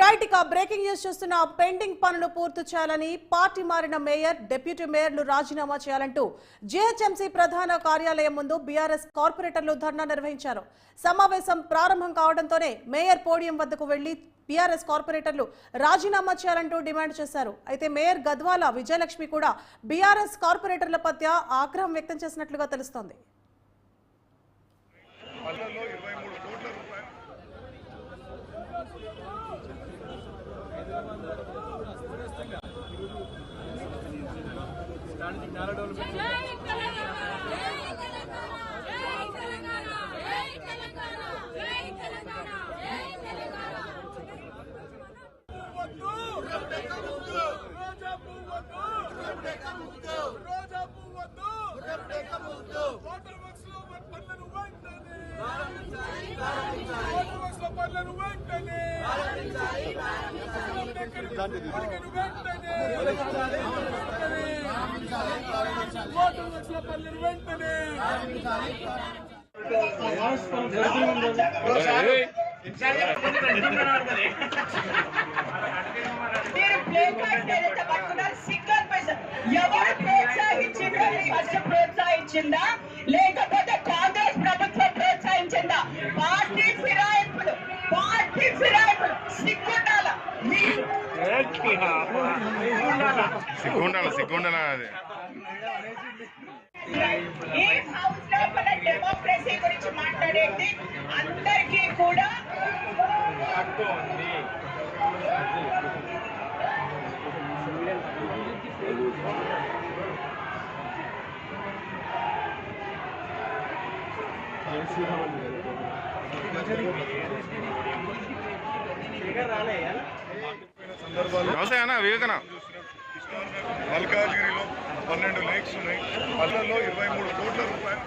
Right ఇక breaking news చూస్తున్న pending పనులు పూర్తి చేయాలని పార్టీ మారిన మేయర్ డిప్యూటీ మేయర్లు రాజీనామా చేయాలంటూ జీహెచ్ఎంసీ ప్రధాన కార్యాలయం ముందు బీఆర్ఎస్ కార్పొరేటర్లు ధర్నా నిర్వహించారు. సమావేశం ప్రారంభం కావడంతోనే మేయర్ పోడియం వద్దకు వెళ్లి బీఆర్ఎస్ కార్పొరేటర్లు రాజీనామా చేయాలంటూ డిమాండ్ చేశారు. అయితే మేయర్ గద్వాల విజయలక్ష్మి కూడా బీఆర్ఎస్ కార్పొరేటర్ల పట్ల ఆగ్రహం వ్యక్తం చేసినట్లుగా తెలుస్తోంది. ప్రోత్సహించిందా లేకపోతే కాంగ్రెస్ ప్రభుత్వం ప్రోత్సహించిందా? పార్టీ ఫిరాయింపులు సిగ్గుండాల ఈ హౌస్ లోపల డెమోక్రసీ గురించి మాట్లాడేది అందరికీ కూడా మల్కాజ్గిరిలో 12 లేక్స్ ఉన్నాయి. పల్లెల్లో 23 కోట్ల రూపాయలు.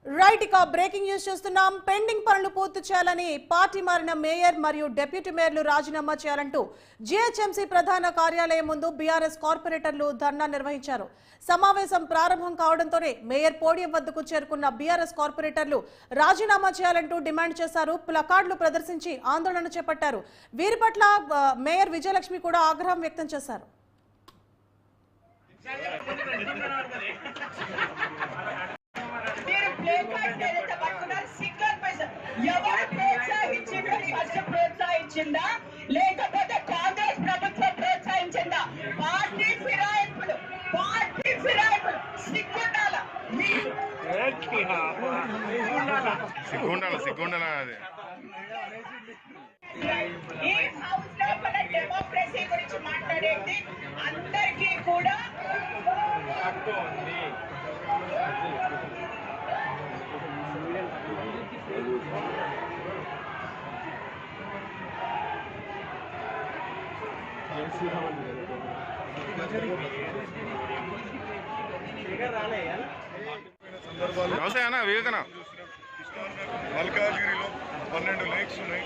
రైట్ ఇక బ్రేకింగ్ న్యూస్ చూస్తున్నాం. పెండింగ్ పనులు పూర్తి చేయాలని పార్టీ మారిన మేయర్ మరియు డిప్యూటీ మేయర్లు రాజీనామా చేయాలంటూ జీహెచ్ఎంసీ ప్రధాన కార్యాలయం ముందు బీఆర్ఎస్ కార్పొరేటర్లు ధర్నా నిర్వహించారు. సమావేశం ప్రారంభం కావడంతోనే మేయర్ పోడియం వద్దకు చేరుకున్న బీఆర్ఎస్ కార్పొరేటర్లు రాజీనామా చేయాలంటూ డిమాండ్ చేశారు. ప్లకార్డులు ప్రదర్శించి ఆందోళన చేపట్టారు. వీరి పట్ల మేయర్ విజయలక్ష్మి కూడా ఆగ్రహం వ్యక్తం చేశారు. ప్రోత్సహించిందా లేకపోతే కాంగ్రెస్ ప్రభుత్వం ప్రోత్సహించిందా? పార్టీ ఫిరాయింపులు సిగ్గుండాల ఈ హౌస్ లోపల డెమోక్రసీ గురించి మాట్లాడేది అందరికీ కూడా మల్కాజ్గిరిలో 12 లేక్స్ ఉన్నాయి.